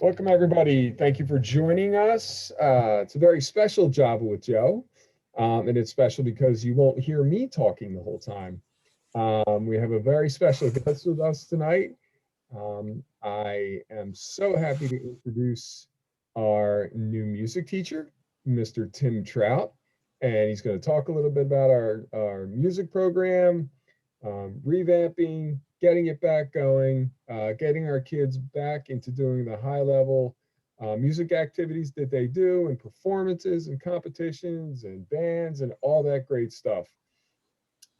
Welcome, everybody. Thank you for joining us. It's a very special Java with Joe, and it's special because you won't hear me talking the whole time. We have a very special guest with us tonight. I am so happy to introduce our new music teacher, Mr. Tim Trout, and he's going to talk a little bit about our music program, revamping, getting it back going, getting our kids back into doing the high level music activities that they do and performances and competitions and bands and all that great stuff.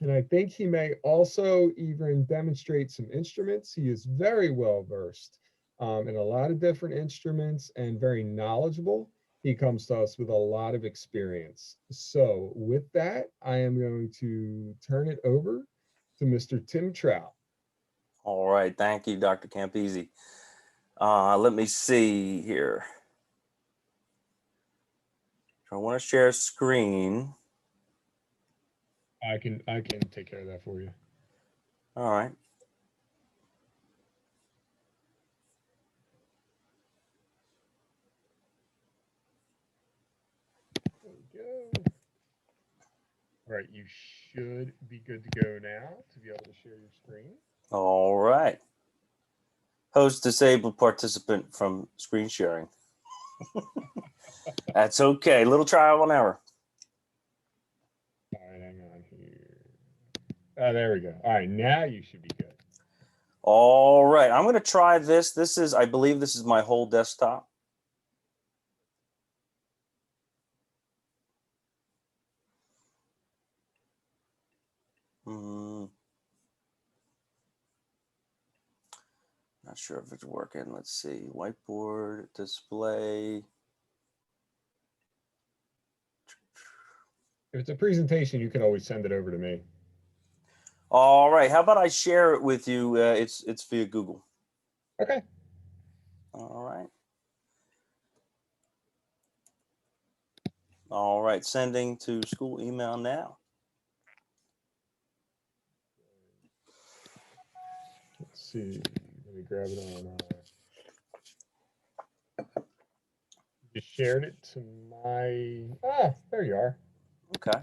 And I think he may also even demonstrate some instruments. He is very well versed in a lot of different instruments and very knowledgeable. He comes to us with a lot of experience. So with that, I am going to turn it over to Mr. Tim Trout. All right, thank you, Dr. Campese. Let me see here. I want to share a screen. I can take care of that for you. All right. There we go. All right, you should be good to go now to be able to share your screen. All right. Host disabled participant from screen sharing. That's okay. Little trial and error. All right, hang on here. Oh, there we go. All right, now you should be good. All right, I'm going to try this. I believe this is my whole desktop. Not sure if it's working. Let's see. Whiteboard, display. If it's a presentation, you can always send it over to me. All right. How about I share it with you? It's via Google. Okay. All right. All right. Sending to school email now. Let's see. Let me grab it on. Just shared it to my. There you are. Okay.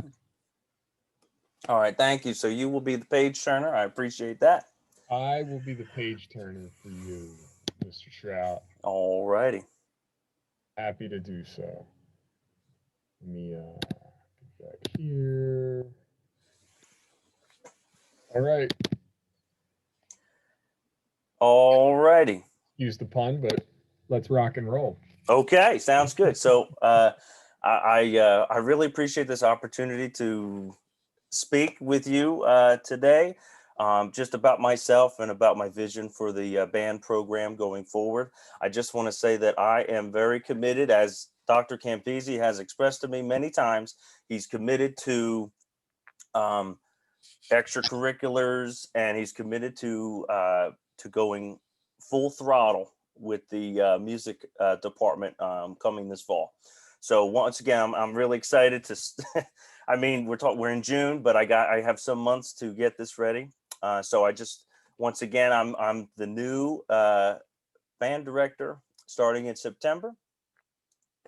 All right. Thank you. So you will be the page turner. I appreciate that. I will be the page turner for you, Mr. Trout. All righty. Happy to do so. Let me get back here. All right. All righty. Use the pun, but let's rock and roll. Okay, sounds good. So I really appreciate this opportunity to speak with you today, just about myself and about my vision for the band program going forward. I just want to say that I am very committed, as Dr. Campese has expressed to me many times. He's committed to extracurriculars, and he's committed to going full throttle with the music department coming this fall. So once again, I'm really excited to. I mean, we're in June, but I have some months to get this ready. So I just once again, I'm the new band director starting in September.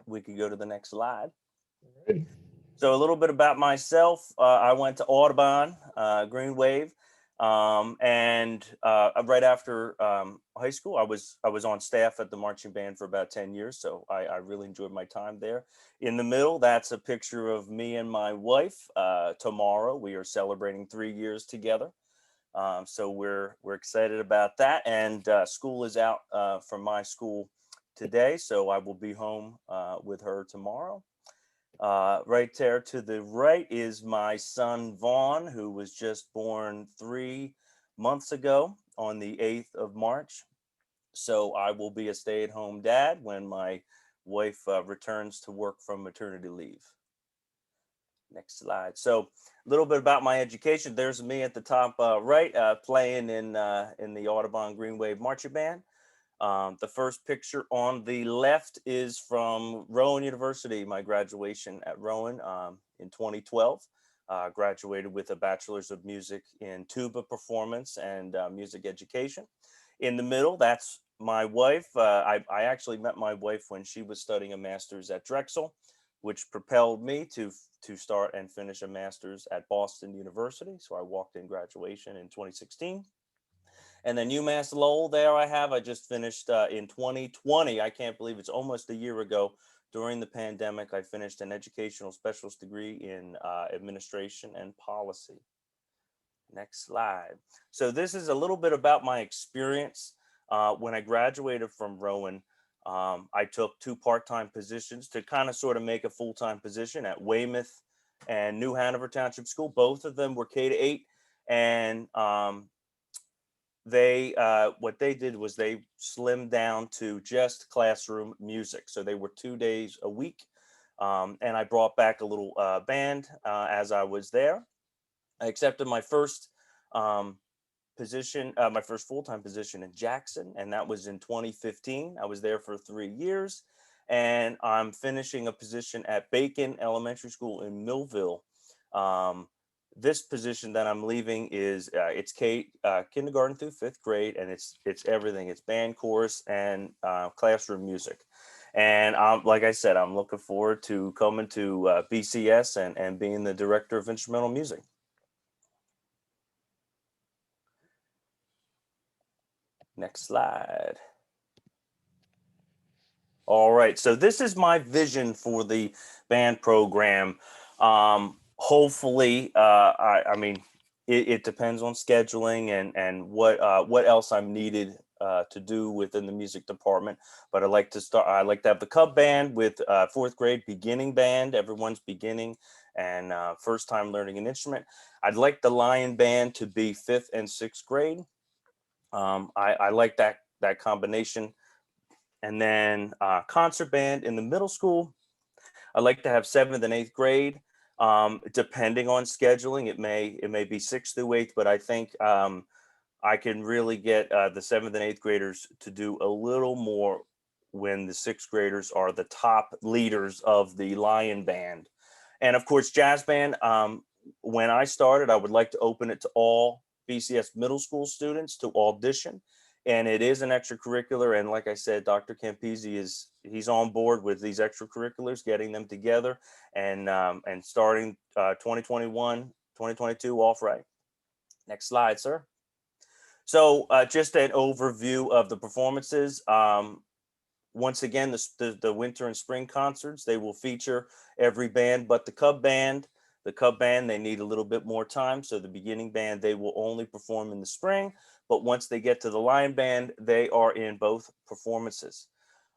We could go to the next slide. Alrighty. So a little bit about myself. I went to Audubon, Green Wave. And right after high school, I was on staff at the marching band for about 10 years. So I really enjoyed my time there. In the middle, that's a picture of me and my wife. Tomorrow, we are celebrating 3 years together. So we're excited about that. And school is out from my school today. So I will be home with her tomorrow. Right there to the right is my son, Vaughn, who was just born 3 months ago on the 8th of March. So I will be a stay-at-home dad when my wife returns to work from maternity leave. Next slide. So a little bit about my education. There's me at the top right, playing in the Audubon Green Wave Marching Band. The first picture on the left is from Rowan University, my graduation at Rowan in 2012. Graduated with a Bachelor's of Music in Tuba Performance and Music Education. In the middle, that's my wife, I actually met my wife when she was studying a master's at Drexel, which propelled me to start and finish a master's at Boston University. So I walked in graduation in 2016. And then UMass Lowell, there I just finished in 2020. I can't believe it's almost a year ago. During the pandemic, I finished an educational specialist degree in administration and policy. Next slide. So this is a little bit about my experience. When I graduated from Rowan, I took 2 part-time positions to kind of sort of make a full-time position at Weymouth and New Hanover Township School. Both of them were K-8, and what they did was they slimmed down to just classroom music. So they were 2 days a week, and I brought back a little band as I was there. I accepted my first position, my first full-time position in Jackson, and that was in 2015. I was there for 3 years, and I'm finishing a position at Bacon Elementary School in Millville. This position that I'm leaving is it's kindergarten through 5th grade, and it's everything. It's band, chorus, and classroom music. And like I said, I'm looking forward to coming to BCS and being the director of instrumental music. Next slide. All right, so this is my vision for the band program. Hopefully, I mean, it depends on scheduling and what else I'm needed to do within the music department. But I'd like to have the Cub band with 4th grade beginning band. Everyone's beginning and first time learning an instrument. I'd like the Lion band to be 5th and 6th grade. I like that combination. And then concert band in the middle school. I'd like to have 7th and 8th grade. Depending on scheduling, it may be 6th through 8th, but I think I can really get the 7th and 8th graders to do a little more when the 6th graders are the top leaders of the Lion band. And of course, jazz band. When I started, I would like to open it to all BCS middle school students to audition. And it is an extracurricular. And like I said, Dr. Campisi he's on board with these extracurriculars, getting them together and starting 2021, 2022 off right. Next slide, sir. So just an overview of the performances. Once again, the winter and spring concerts, they will feature every band but the Cub band. The Cub band, they need a little bit more time. So the beginning band, they will only perform in the spring. But once they get to the Lion band, they are in both performances.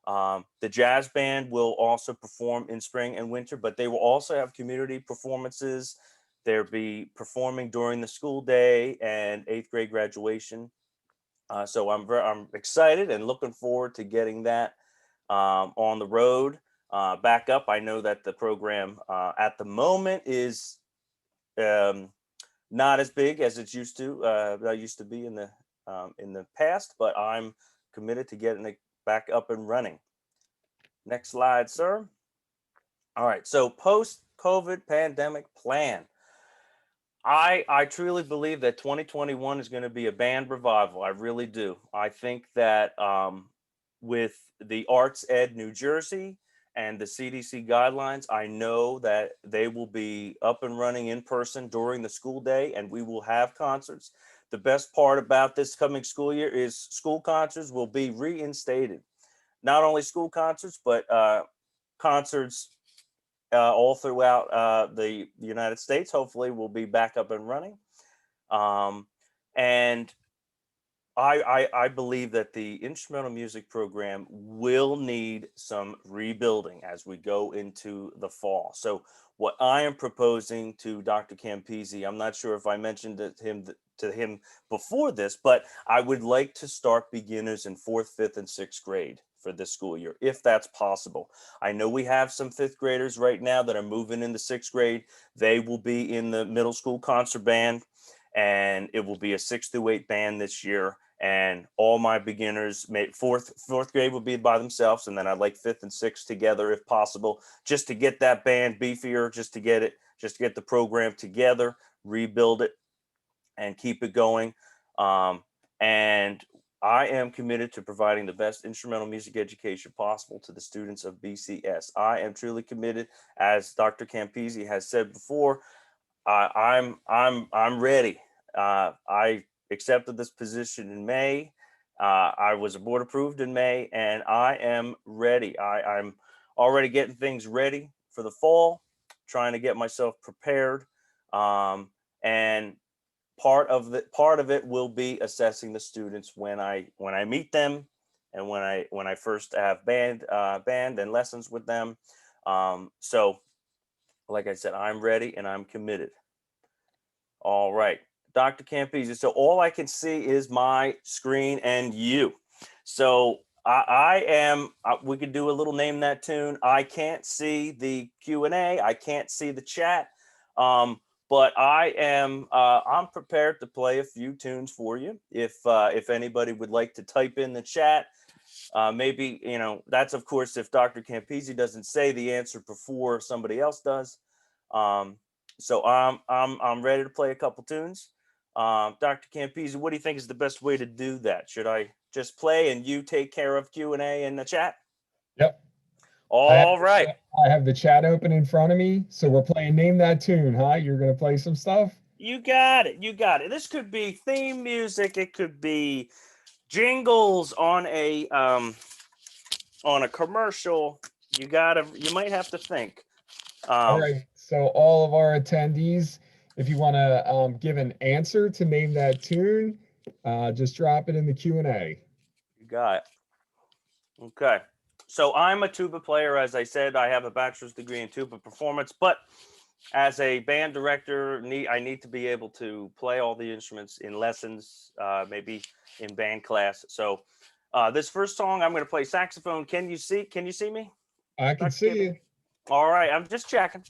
The jazz band will also perform in spring and winter, but they will also have community performances. They'll be performing during the school day and 8th grade graduation. So I'm excited and looking forward to getting that on the road. Back up, I know that the program at the moment is not as big as it used to be in the past, but I'm committed to getting it back up and running. Next slide, sir. All right, so post-COVID pandemic plan. I truly believe that 2021 is going to be a band revival. I really do. I think that with the Arts Ed New Jersey and the CDC guidelines, I know that they will be up and running in person during the school day, and we will have concerts. The best part about this coming school year is school concerts will be reinstated. Not only school concerts, but concerts all throughout the United States. Hopefully we'll be back up and running. And I believe that the instrumental music program will need some rebuilding as we go into the fall. So what I am proposing to Dr. Campisi, I'm not sure if I mentioned it to him before this, but I would like to start beginners in 4th, 5th, and 6th grade for this school year, if that's possible. I know we have some 5th graders right now that are moving into 6th grade. They will be in the middle school concert band, and it will be a 6th through 8 band this year. And all my beginners, fourth grade will be by themselves, and then I'd like 5th and 6th together if possible, just to get that band beefier, just to get the program together, rebuild it, and keep it going. And I am committed to providing the best instrumental music education possible to the students of BCS. I am truly committed, as Dr. Campisi has said before. I'm ready. I accepted this position in May. I was board approved in May, and I am ready. I'm already getting things ready for the fall, trying to get myself prepared. And part of it will be assessing the students when I meet them, and when I first have band and lessons with them. So like I said, I'm ready and I'm committed. All right, Dr. Campisi. So all I can see is my screen and you. So I am. We could do a little name that tune. I can't see the Q&A. I can't see the chat. But I am. I'm prepared to play a few tunes for you. If anybody would like to type in the chat, maybe that's of course if Dr. Campisi doesn't say the answer before somebody else does. Um, so I'm ready to play a couple tunes. Dr. Campisi, what do you think is the best way to do that? Should I just play and you take care of Q&A in the chat? Yep. All right. I have the chat open in front of me, so we're playing Name That Tune, huh? You're gonna play some stuff? You got it. You got it. This could be theme music. It could be jingles on a commercial. You might have to think. All right. So all of our attendees, if you want to give an answer to Name That Tune, just drop it in the Q&A. You got it. Okay. So I'm a tuba player. As I said, I have a bachelor's degree in tuba performance, but as a band director, I need to be able to play all the instruments in lessons, maybe in band class. So this first song, I'm going to play saxophone. Can you see me? I can see you. All right. I'm just checking.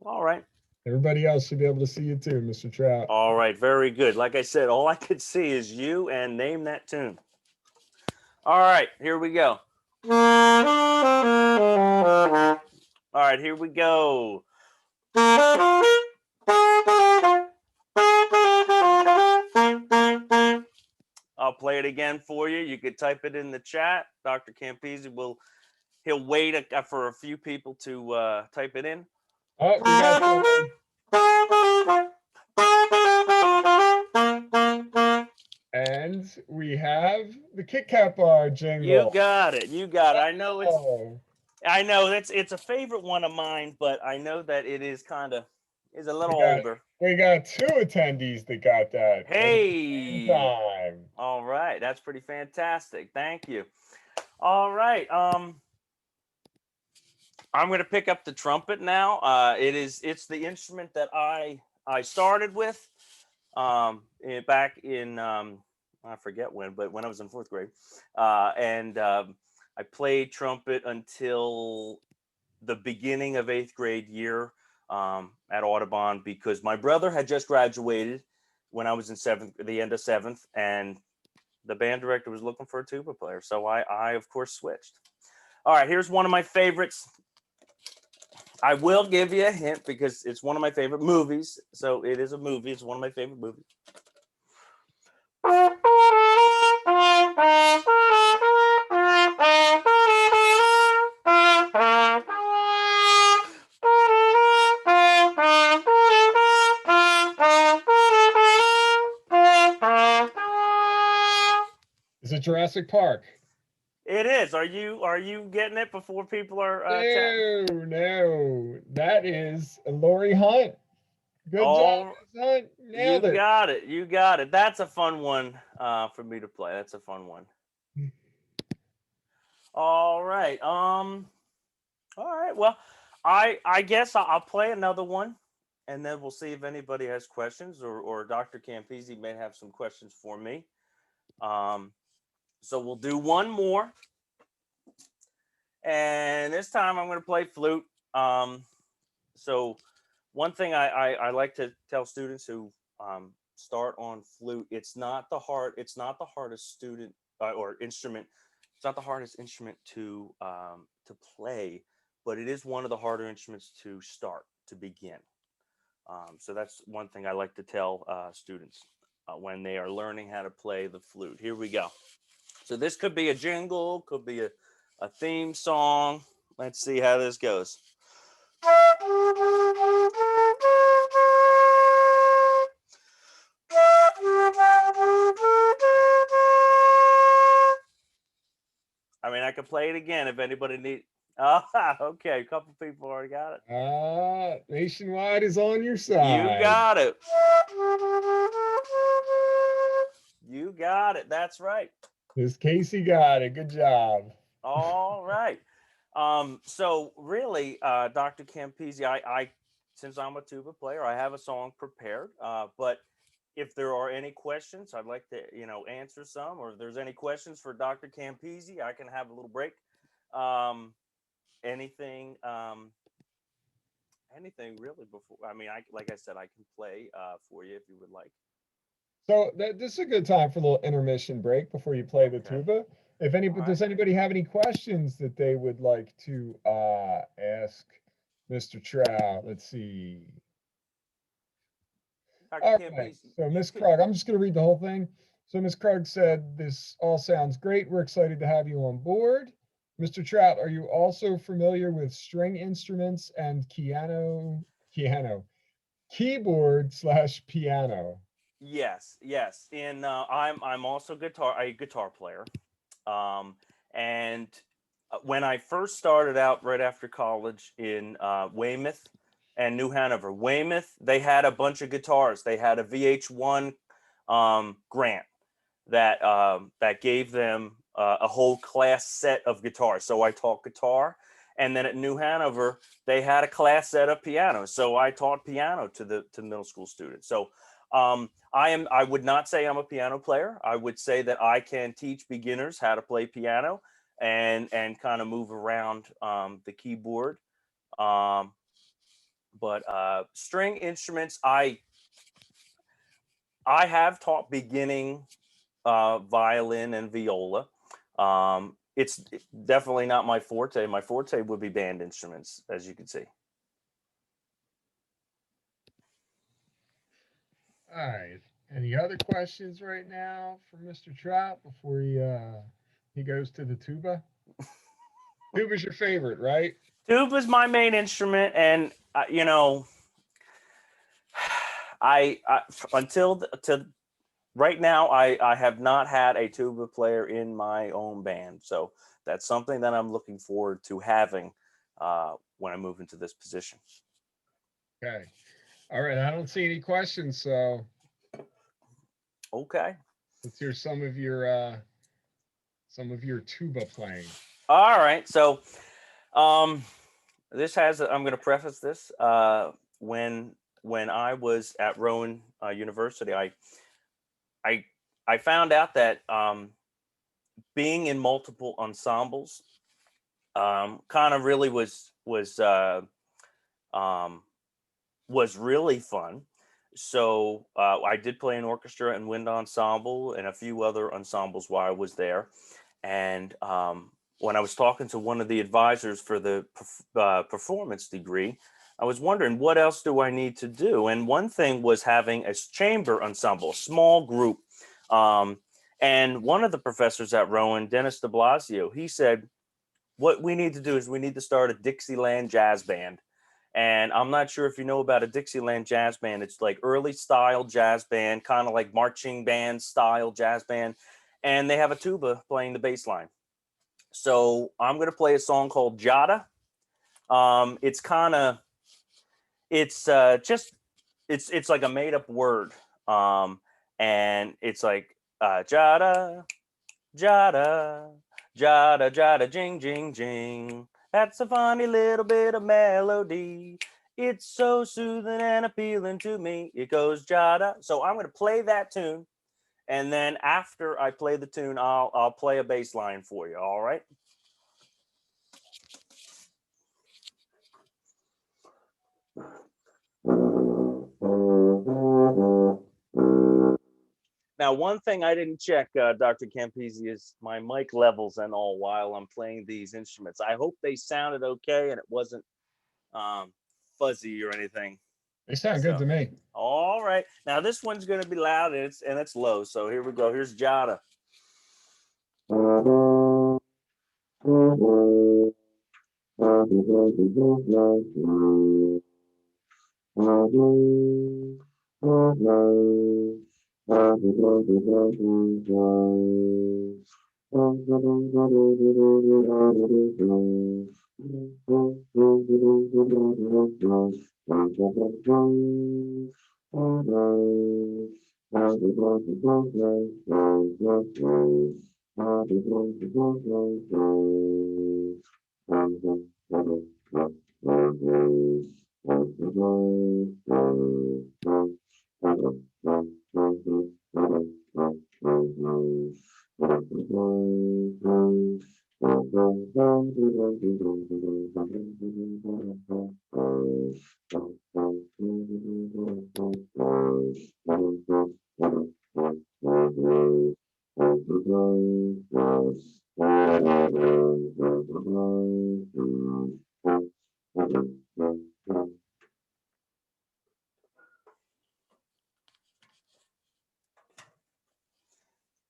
All right. Everybody else should be able to see you too, Mr. Trout. All right. Very good. Like I said, all I could see is you and Name That Tune. All right. Here we go. All right. Here we go. I'll play it again for you. You could type it in the chat. Dr. Campisi he'll wait for a few people to type it in. Oh, we got someone. And we have the Kit Kat bar jingle. You got it. You got it. I know it's a favorite one of mine, but I know that it is a little older. We got two attendees that got that. Hey. Time. All right. That's pretty fantastic. Thank you. All right. I'm going to pick up the trumpet now. It's the instrument that I started with back in I forget when, but when I was in fourth grade, and I played trumpet until the beginning of eighth grade year at Audubon, because my brother had just graduated when I was in the end of seventh, and the band director was looking for a tuba player, so I of course switched. All right, here's one of my favorites. I will give you a hint because it's one of my favorite movies. So it is a movie. It's one of my favorite movies. Is it Jurassic Park? It is. Are you getting it before people are chatting? No. That is Lori Hunt. Good job, Ms. Hunt. Nailed it. You got it. That's a fun one for me to play. That's a fun one. All right. All right. Well, I guess I'll play another one, and then we'll see if anybody has questions, or Dr. Campisi may have some questions for me. So we'll do one more. And this time I'm going to play flute. So one thing I like to tell students who start on flute, it's not the hardest student or instrument. It's not the hardest instrument to play, but it is one of the harder instruments to start, to begin. So that's one thing I like to tell students. when they are learning how to play the flute. Here we go. So this could be a jingle, could be a theme song. Let's see how this goes. I mean, I could play it again if anybody needs. Oh, okay. A couple people already got it. Nationwide is on your You side. got it. You got it. That's right. Miss Casey got it. Good job. All right. So really, Dr. Campisi, I since I'm a tuba player, I have a song prepared. But if there are any questions, I'd like to, answer some. Or if there's any questions for Dr. Campisi, I can have a little break. Anything, anything really before. I mean, like I said, I can play for you if you would like. So this is a good time for a little intermission break before you play the Okay. tuba. If anybody, All right. does anybody have any questions that they would like to ask Mr. Trout? Let's see. Dr. All right. Campisi, So you Miss could. Krug, I'm just going to read the whole thing. So Miss Krug said, "This all sounds great. We're excited to have you on board." Mr. Trout, are you also familiar with string instruments and keyboard slash piano? Yes, yes. And I'm also a guitar player. And when I first started out right after college in Weymouth and New Hanover, Weymouth, they had a bunch of guitars. They had a VH1 grant that gave them a whole class set of guitars. So I taught guitar. And then at New Hanover, they had a class set of piano. So I taught piano to middle school students. So I would not say I'm a piano player. I would say that I can teach beginners how to play piano and kind of move around the keyboard. But string instruments, I have taught beginning violin and viola. It's definitely not my forte. My forte would be band instruments, as you can see. All right. Any other questions right now for Mr. Trout before he goes to the tuba? Tuba's your favorite, right? Tuba is my main instrument, and I until to right now, I have not had a tuba player in my own band. So that's something that I'm looking forward to having when I move into this position. Okay. All right. I don't see any questions, so Okay. let's hear some of your tuba playing. All right. So I'm going to preface this. When I was at Rowan University, I I found out that being in multiple ensembles kind of really was really fun. So I did play an orchestra and wind ensemble and a few other ensembles while I was there. And when I was talking to one of the advisors for the performance degree, I was wondering what else do I need to do? And one thing was having a chamber ensemble, a small group. And one of the professors at Rowan, Dennis de Blasio, he said, what we need to do is we need to start a Dixieland jazz band. And I'm not sure if you know about a Dixieland jazz band. It's like early style jazz band, kind of like marching band style jazz band. And they have a tuba playing the bass line. So I'm going to play a song called Jada. It's kind of, it's like a made up word. And it's like, Jada, Jada, Jada, Jada, jing, jing, jing. That's a funny little bit of melody. It's so soothing and appealing to me. It goes Jada. So I'm going to play that tune. And then after I play the tune, I'll play a bass line for you. All right. Now, one thing I didn't check, Dr. Campisi, is my mic levels and all while I'm playing these instruments. I hope they sounded okay and it wasn't fuzzy or anything. They sound good So, to me. all right. right. Now this one's going to be loud and it's low. So here we go. Here's Jada.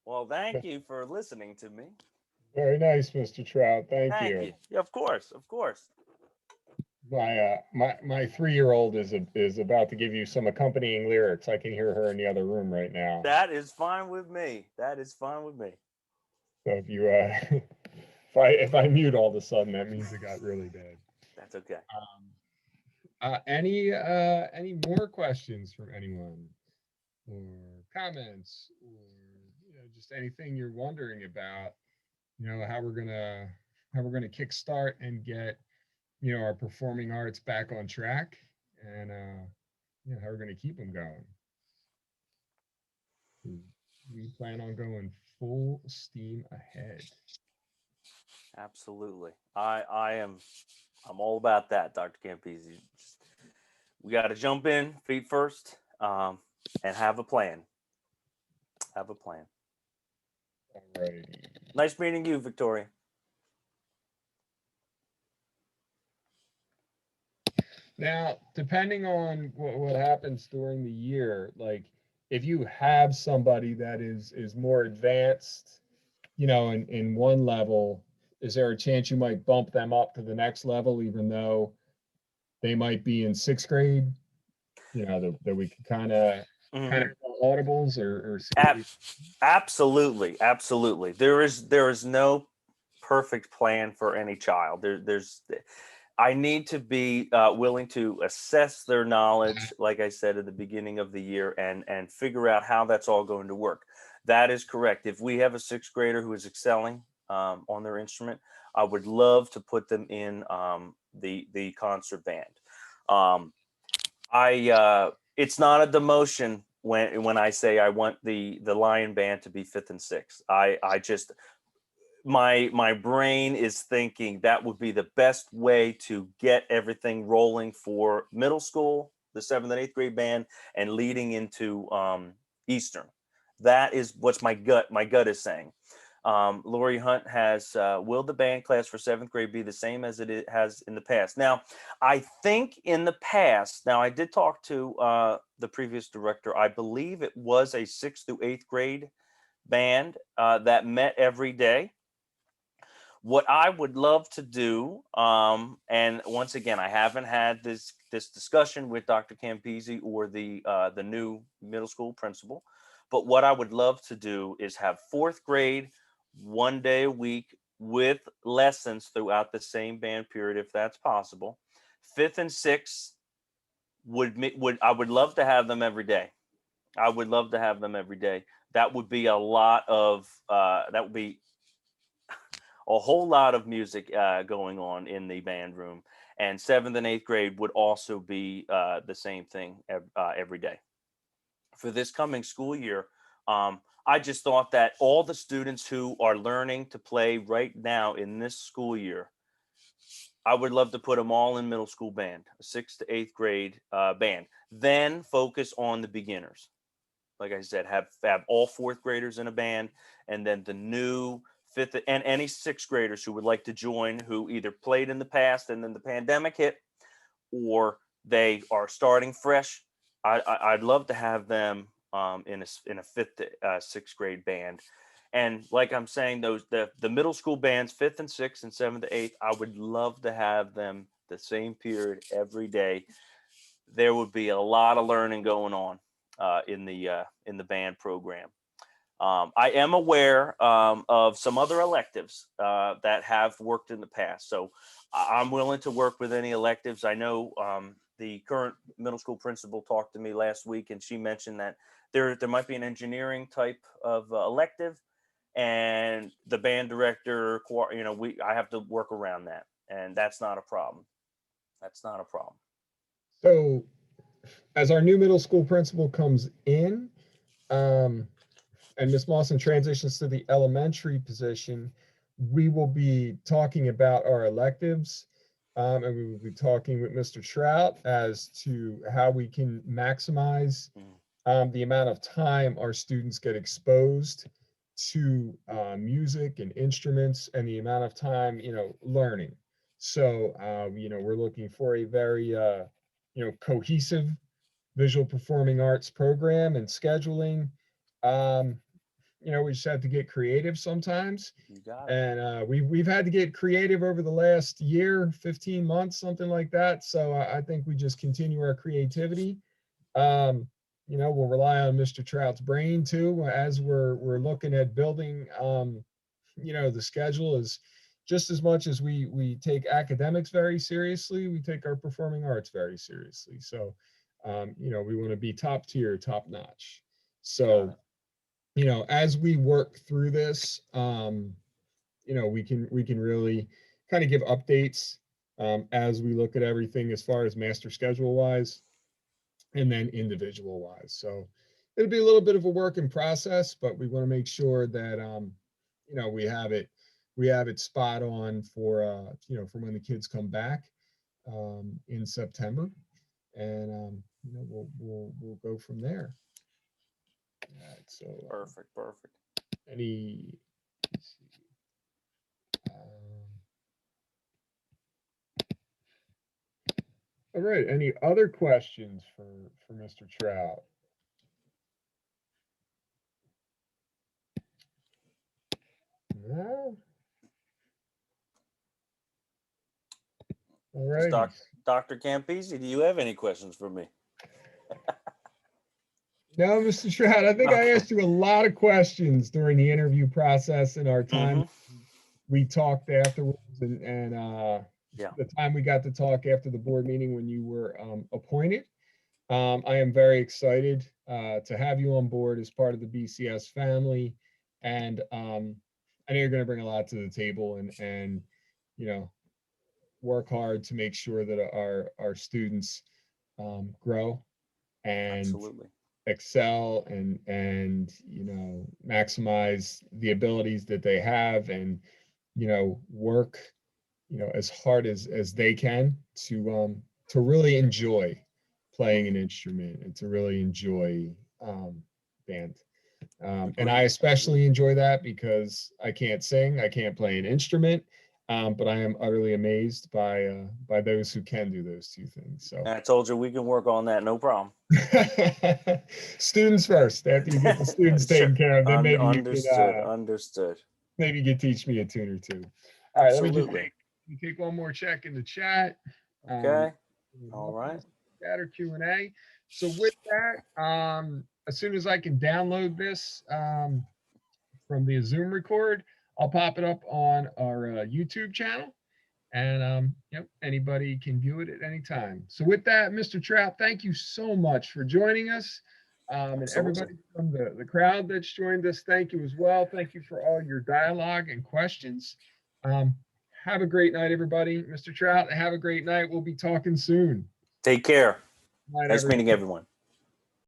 Well, thank you for listening to me. Very nice, Mr. Trout. Thank Thank you. you. Yeah, of course, of course. My 3-year-old is about to give you some accompanying lyrics. I can hear her in the other room right now. That is fine with me. That is fine with me. So if you if I mute all of a sudden, that means it got really bad. That's okay. Any more questions from anyone, or comments, or just anything you're wondering about? How we're gonna kickstart and get our performing arts back on track, and how we're gonna keep them going. We plan on going full steam ahead. Absolutely. I'm all about that, Dr. Campese. We got to jump in feet first, and have a plan. Have a plan. Alrighty. Nice meeting you, Victoria. Now, depending on what happens during the year, like if you have somebody that is more advanced, in one level, is there a chance you might bump them up to the next level, even though they might be in 6th grade? That we can kind of audibles or Absolutely, absolutely. There is no perfect plan for any child. I need to be willing to assess their knowledge, like I said at the beginning of the year, and figure out how that's all going to work. That is correct. If we have a 6th grader who is excelling on their instrument, I would love to put them in the concert band. It's not a demotion when I say I want the Lion Band to be 5th and 6th. I just my brain is thinking that would be the best way to get everything rolling for middle school, the 7th and 8th grade band, and leading into Eastern. That is what's my gut is saying. Lori Hunt has will the band class for 7th grade be the same as it has in the past? Now, I think in the past, now I did talk to the previous director. I believe it was a 6th through 8th grade band that met every day. What I would love to do, and once again, I haven't had this discussion with Dr. Campese or the new middle school principal, but what I would love to do is have 4th grade 1 day a week with lessons throughout the same band period, if that's possible. 5th and 6th I would love to have them every day. I would love to have them every day. That would be a lot of that would be a whole lot of music going on in the band room, and 7th and 8th grade would also be the same thing every day. For this coming school year, I just thought that all the students who are learning to play right now in this school year, I would love to put them all in middle school band, a 6th to 8th grade band, then focus on the beginners. Like I said, have all 4th graders in a band, and then the new 5th and any 6th graders who would like to join, who either played in the past and then the pandemic hit, or they are starting fresh. I'd love to have them in a fifth to sixth grade band. And like I'm saying, the middle school bands, fifth and sixth and seventh to eighth, I would love to have them the same period every day. There would be a lot of learning going on in the band program. I am aware of some other electives that have worked in the past, so I'm willing to work with any electives. I know the current middle school principal talked to me last week, and she mentioned that there might be an engineering type of elective, and the band director, I have to work around that, and that's not a problem. That's not a problem. So as our new middle school principal comes in, and Ms. Mawson transitions to the elementary position, we will be talking about our electives, and we will be talking with Mr. Trout as to how we can maximize the amount of time our students get exposed to music and instruments, and the amount of time, learning. So, we're looking for a very, cohesive visual performing arts program and scheduling. Um, we just have to get creative sometimes. You got it. And we've had to get creative over the last year, 15 months, something like that. So I think we just continue our creativity. We'll rely on Mr. Trout's brain too, as we're looking at building, the schedule is just as much as we take academics very seriously, we take our performing arts very seriously. So, we want to be top tier, top notch. So, as we work through this, we can really kind of give updates as we look at everything as far as master schedule wise, and then individual wise. So it'll be a little bit of a work in process, but we want to make sure that we have it spot on for for when the kids come back in September, and we'll go from there. All right, so Perfect. any all right, any other questions for Mr. Trout? No. All right. Dr. Campisi, do you have any questions for me? No, Mr. Trout, I think I asked you a lot of questions during the interview process in our time. We talked afterwards, and the time we got to talk after the board meeting when you were appointed. I am very excited to have you on board as part of the BCS family, and I know you're going to bring a lot to the table, and work hard to make sure that our students grow and Absolutely. excel, and maximize the abilities that they have, and work as hard as they can to really enjoy playing an instrument, and to really enjoy band. And I especially enjoy that because I can't sing, I can't play an instrument, but I am utterly amazed by those who can do those two things. So I told you we can work on that, no problem. Students first. After you get the students taken care of, then maybe Understood. Maybe you could teach me a tune or two. All right, absolutely. Let me take one more check in the chat. Okay. All right. Chat or Q&A. So with that, as soon as I can download this from the Zoom record, I'll pop it up on our YouTube channel, and anybody can view it at any time. So with that, Mr. Trout, thank you so much for joining us. And everybody from the crowd that's joined us, thank you as well. Thank you for all your dialogue and questions. Have a great night, everybody. Mr. Trout, have a great night. We'll be talking soon. Take care. Nice meeting everyone.